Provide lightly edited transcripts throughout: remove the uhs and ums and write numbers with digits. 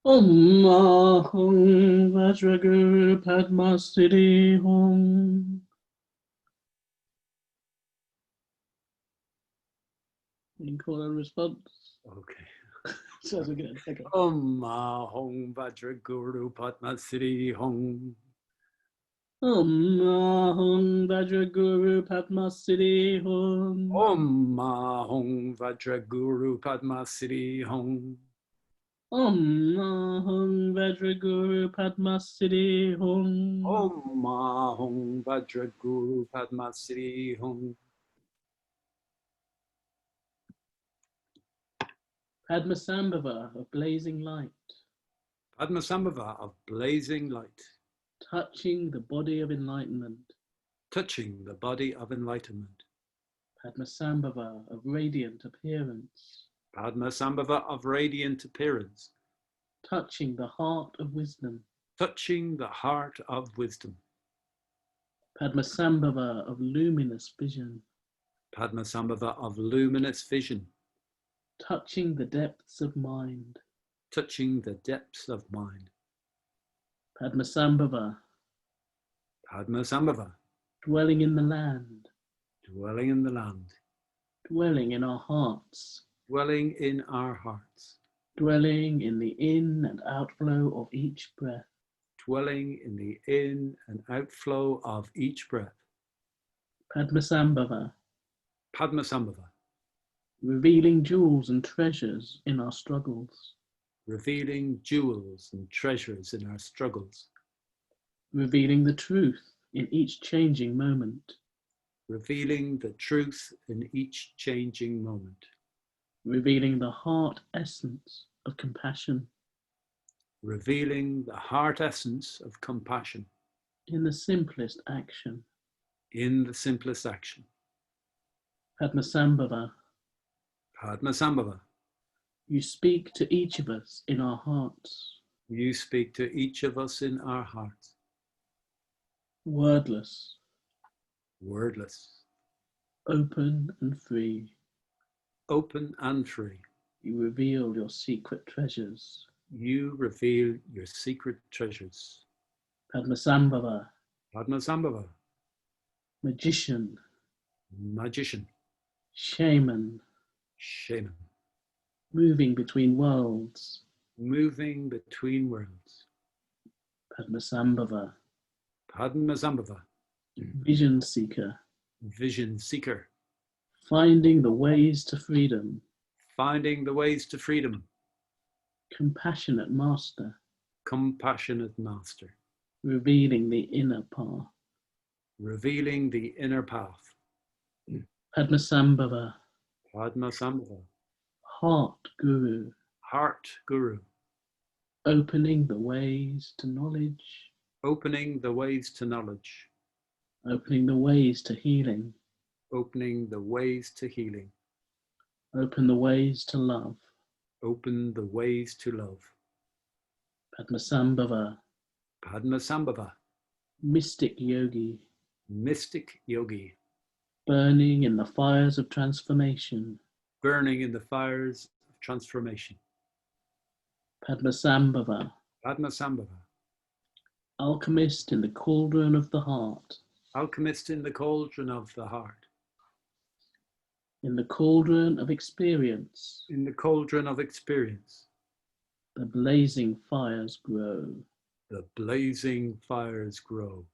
Om Aham Vajraguru Padmasriti Hum. You can call a response. Okay. So again. Okay. Om Ahong Vajraguru Padmasriti Hong. Om Aham Vajraguru Padmasriti Hum. Om Ahong Vajraguru Padmasriti Hong. Om Aham Vajraguru Padmasriti Hum. Om Ahong Vajraguru Padmasriti Hong. Padmasambhava of blazing light, Padmasambhava of blazing light, touching the body of enlightenment. touching the body of enlightenment. Padmasambhava of radiant appearance, Padmasambhava of radiant appearance, touching the heart of wisdom. touching the heart of wisdom. Padmasambhava of luminous vision, Padmasambhava of luminous vision, touching the depths of mind. touching the depths of mind. Padmasambhava, Padmasambhava, dwelling in the land, dwelling in the land, dwelling in our hearts, dwelling in our hearts, dwelling in the in and outflow of each breath. dwelling in the in and outflow of each breath. Padmasambhava, Padmasambhava, revealing jewels and treasures in our struggles, revealing jewels and treasures in our struggles, revealing the truth in each changing moment, revealing the truth in each changing moment, revealing the heart essence of compassion revealing the heart essence of compassion in the simplest action. in the simplest action. Padmasambhava, Padmasambhava, you speak to each of us in our hearts, you speak to each of us in our hearts, wordless, wordless, open and free. open and free. You reveal your secret treasures. You reveal your secret treasures. Padmasambhava, Padmasambhava, magician, magician, shaman, shaman, moving between worlds. moving between worlds. Padmasambhava, Padmasambhava, vision seeker, vision seeker, finding the ways to freedom. finding the ways to freedom. Compassionate master, Compassionate master, revealing the inner path. revealing the inner path. Padmasambhava, Padmasambhava, heart guru, heart guru, opening the ways to knowledge, opening the ways to knowledge, opening the ways to healing, opening the ways to healing, open the ways to love. open the ways to love. Padmasambhava, Padmasambhava, mystic yogi, mystic yogi, burning in the fires of transformation. burning in the fires of transformation. Padmasambhava, Padmasambhava, alchemist in the cauldron of the heart. alchemist in the cauldron of the heart, In the cauldron of experience, in the cauldron of experience. the blazing fires grow. The blazing fires grow.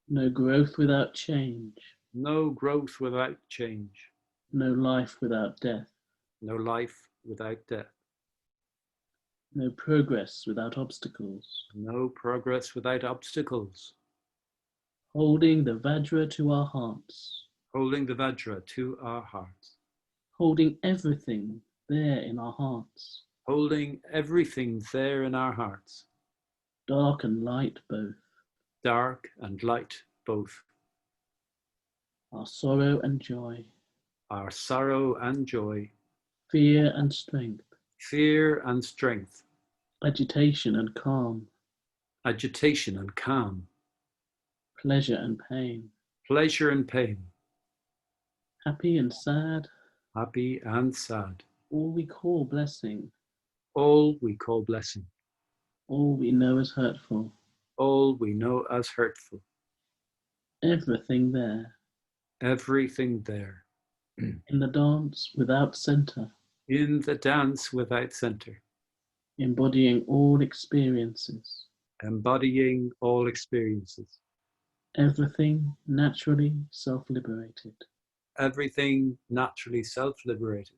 No growth without change, No growth without change, no life without death, no life without death, no progress without obstacles. no progress without obstacles. Holding the Vajra to our hearts, Holding the Vajra to our hearts, holding everything there in our hearts, holding everything there in our hearts, dark and light both, dark and light both, our sorrow and joy, our sorrow and joy, fear and strength, fear and strength, agitation and calm, agitation and calm, pleasure and pain, pleasure and pain, happy and sad, happy and sad. all we call blessing. All we call blessing. All we know as hurtful. All we know as hurtful. Everything there. Everything there. In the dance without center. In the dance without center. Embodying all experiences. Embodying all experiences. Everything naturally self-liberated. Everything naturally self-liberated.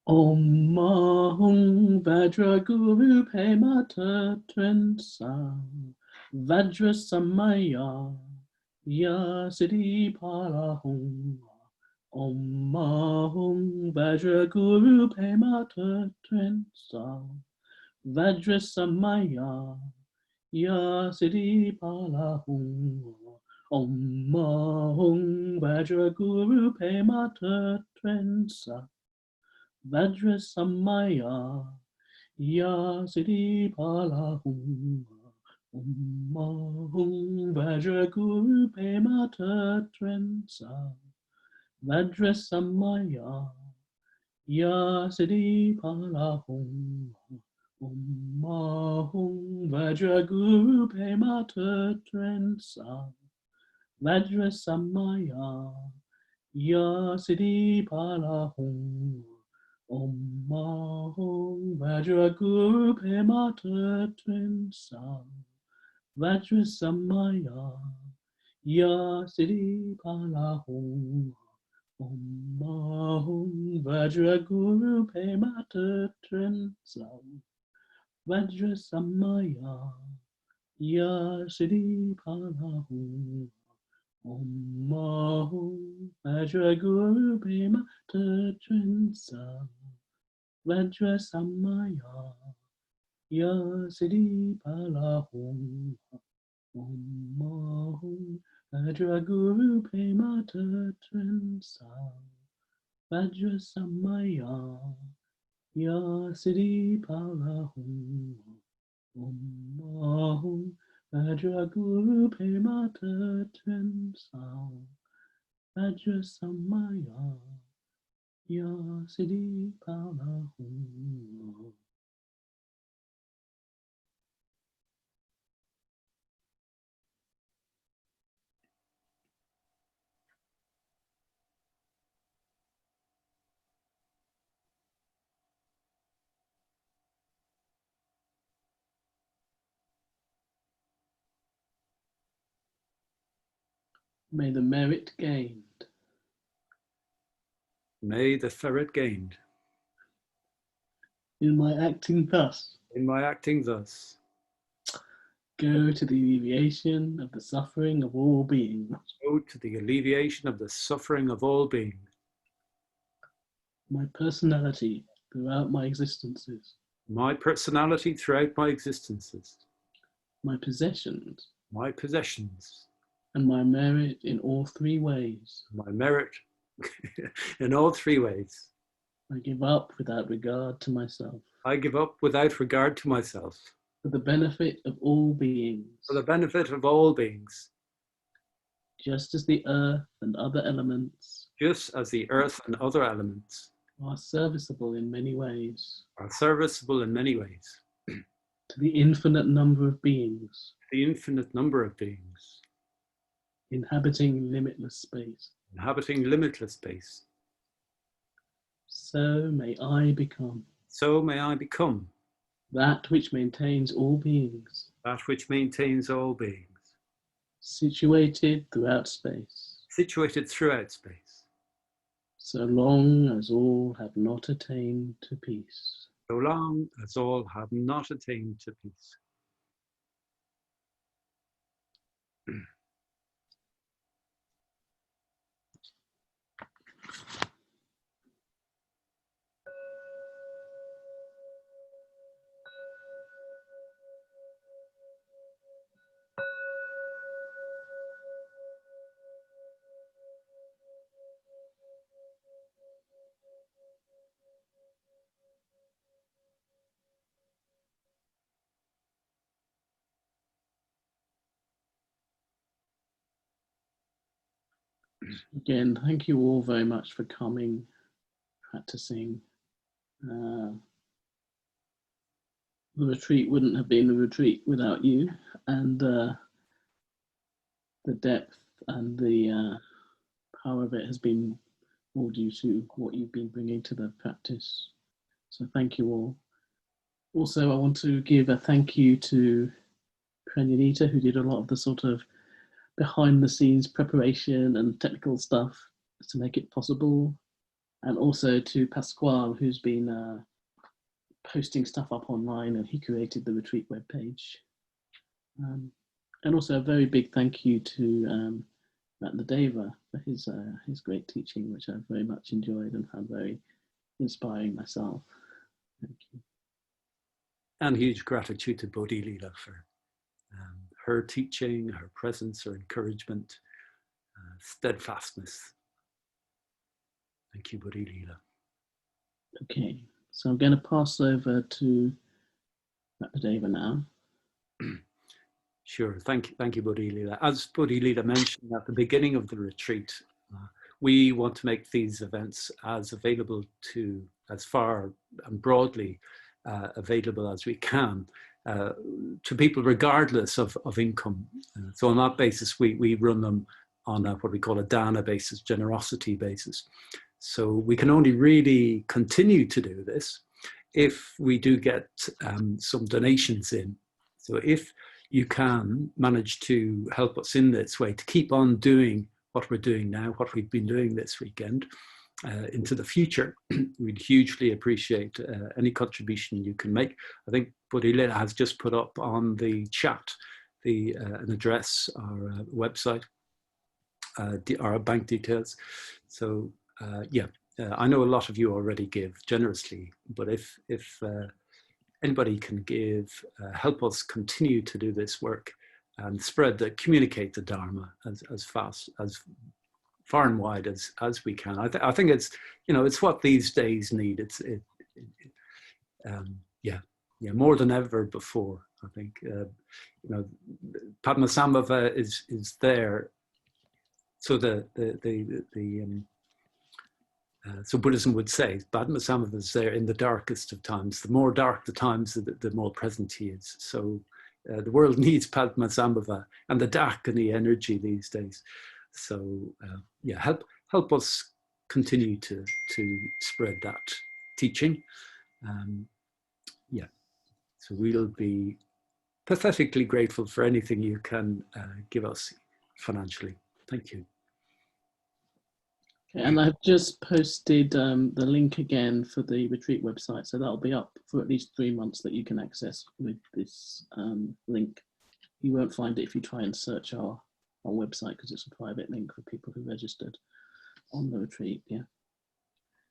Om Mahung Vajra Guru Pemata Trensa Vajra Samaya Ya Siddhi Palahung. Om Mahung Vajra Guru Pemata Trensa Vajra Samaya Ya Siddhi Palahung. Om Mahung Vajra Guru Pemata Trensa Vajra Samaya Ya Siddhi Palahum. Om Mahum Vajra Guru Pemata Trensa Vajra Samaya Ya Siddhi Palahum. Om Mahum Vajra Guru Pemata Trensa Vajra Samaya Ya Siddhi Palahum. Om Mahum Vajra Guru Pemata Trensa Vajra Samaya Ya Siddhi Palahum. Om Mahum Vajra Guru Pemata Trensa Vajra Samaya Ya Siddhi Palahum. Om Mahum Vajra Guru Pemata Trensa Vajra Samaya Ya Siddhi Palahum. Om Mahum Vajra Guru Pemata Trensa Vajra Samaya Ya Siddhi Palahum. Om Mahum Vajra Guru Pemata Trensa Vajra Samaya Ya Siddhi Palahum. May the merit gained. May the ferret gained. In my acting thus. In my acting thus. Go to the alleviation of the suffering of all beings. Go to the alleviation of the suffering of all beings. My personality throughout my existences. My personality throughout my existences. My possessions. My possessions. And my merit in all three ways. My merit in all three ways. I give up without regard to myself. I give up without regard to myself. For the benefit of all beings. For the benefit of all beings. Just as the earth and other elements. Just as the earth and other elements. Are serviceable in many ways. Are serviceable in many ways. To the infinite number of beings. The infinite number of beings. Inhabiting limitless space. Inhabiting limitless space. So may I become. So may I become. That which maintains all beings. That which maintains all beings. Situated throughout space. Situated throughout space. So long as all have not attained to peace. So long as all have not attained to peace. Again, thank you all very much for coming, practicing. The retreat wouldn't have been a retreat without you, and the depth and the power of it has been all due to what you've been bringing to the practice. So thank you all. Also, I want to give a thank you to Pranyanita, who did a lot of the sort of behind the scenes preparation and technical stuff to make it possible. And also to Pasquale, who's been posting stuff up online, and he created the retreat webpage. And also a very big thank you to Ratnadeva for his great teaching, which I've very much enjoyed and found very inspiring myself. Thank you. And huge gratitude to Bodhi Leela for her teaching, her presence, her encouragement, steadfastness. Thank you, Bodhi Leela. Okay, so I'm going to pass over to Ratnadeva now. Sure, thank you, Bodhi Leela. As Bodhi Leela mentioned at the beginning of the retreat, we want to make these events as available to, as far and broadly available as we can to people regardless of income. So on that basis, we run them on what we call a dana basis, generosity basis. So we can only really continue to do this if we do get some donations in. So if you can manage to help us in this way to keep on doing what we're doing now, what we've been doing this weekend, into the future, we'd hugely appreciate any contribution you can make. I think Bodhi Leela has just put up on the chat an address, our website, our bank details. So yeah, I know a lot of you already give generously, but if anybody can give, help us continue to do this work and communicate the Dharma as far and wide as we can. I think it's, it's what these days need. Yeah, more than ever before. I think, Padmasambhava is there. So so Buddhism would say, Padmasambhava is there in the darkest of times. The more dark the times, the more present he is. So the world needs Padmasambhava and the Dakini energy these days. So yeah, help us continue to spread that teaching. Yeah, so we'll be pathetically grateful for anything you can give us financially. Thank you. Okay, and I've just posted the link again for the retreat website, so that'll be up for at least 3 months that you can access with this link. You won't find it if you try and search our website, because it's a private link for people who registered on the retreat. Yeah.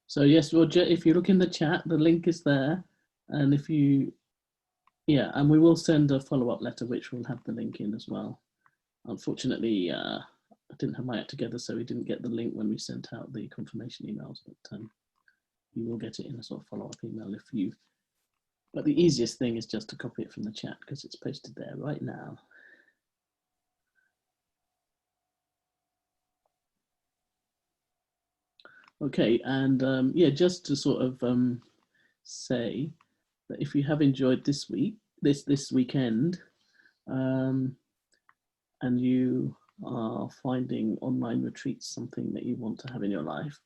So yes, Roger, if you look in the chat, the link is there, and if you, yeah, and we will send a follow-up letter which will have the link in as well. Unfortunately, I didn't have my act together, so we didn't get the link when we sent out the confirmation emails, but you will get it in a sort of follow-up email if you. But the easiest thing is just to copy it from the chat because it's posted there right now. Okay, and yeah, just to sort of say that if you have enjoyed this weekend, and you are finding online retreats something that you want to have in your life,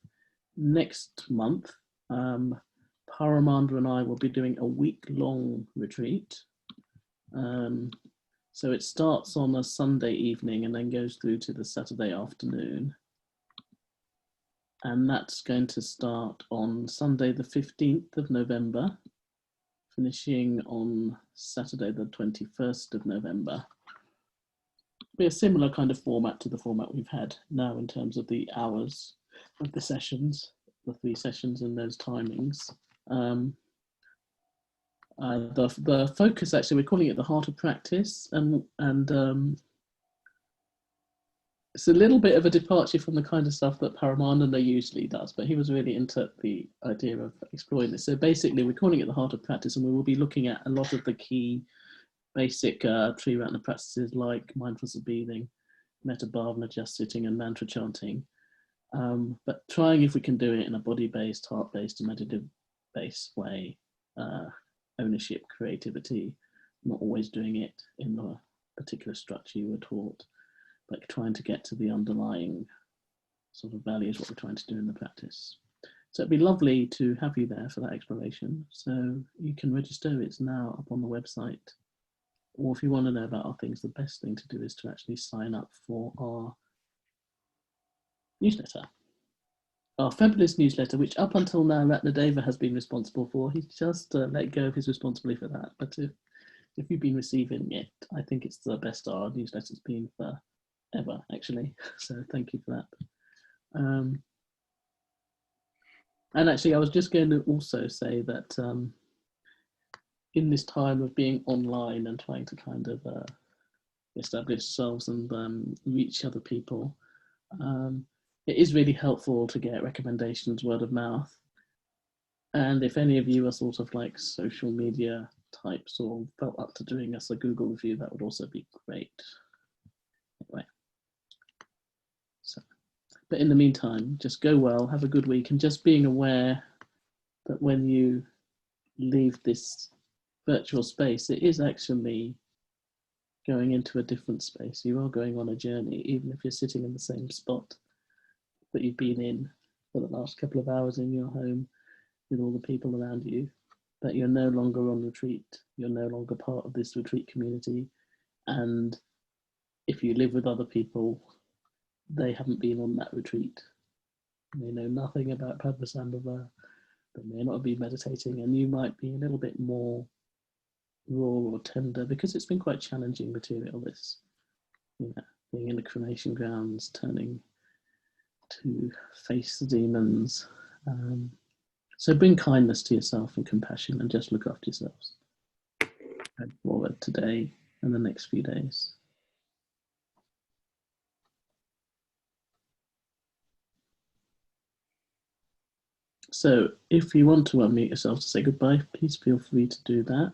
next month, Paramanda and I will be doing a week-long retreat. So it starts on a Sunday evening and then goes through to the Saturday afternoon. And that's going to start on Sunday, the 15th of November, finishing on Saturday, the 21st of November. It'll be a similar kind of format to the format we've had now in terms of the hours of the sessions, the 3 sessions and those timings. The focus, actually, we're calling it the Heart of Practice, and it's a little bit of a departure from the kind of stuff that Paramananda usually does, but he was really into the idea of exploring this. So basically, we're calling it the Heart of Practice, and we will be looking at a lot of the key basic Triratna practices like mindfulness of breathing, metta bhavana, just sitting, and mantra chanting. But trying if we can do it in a body-based, heart-based, meditative-based way, ownership, creativity, not always doing it in the particular structure you were taught, but trying to get to the underlying sort of values, what we're trying to do in the practice. So it'd be lovely to have you there for that exploration. So you can register, it's now up on the website. Or if you want to know about our things, the best thing to do is to actually sign up for our newsletter. Our fabulous newsletter, which up until now Ratnadeva has been responsible for. He's just let go of his responsibility for that. But if you've been receiving it, I think it's the best our newsletter's been for ever, actually. So thank you for that. And actually, I was just going to also say that in this time of being online and trying to kind of establish ourselves and reach other people, it is really helpful to get recommendations word of mouth. And if any of you are sort of like social media types or felt up to doing us a Google review, that would also be great. Anyway, so, but in the meantime, just go well, have a good week, and just being aware that when you leave this virtual space, it is actually going into a different space. You are going on a journey, even if you're sitting in the same spot that you've been in for the last couple of hours in your home with all the people around you, that you're no longer on retreat, you're no longer part of this retreat community. And if you live with other people, they haven't been on that retreat. They know nothing about Padmasambhava, they may not be meditating, and you might be a little bit more raw or tender because it's been quite challenging material, this, you know, being in the cremation grounds, turning to face the demons. So bring kindness to yourself and compassion and just look after yourselves. Head forward today and the next few days. So if you want to unmute yourself to say goodbye, please feel free to do that.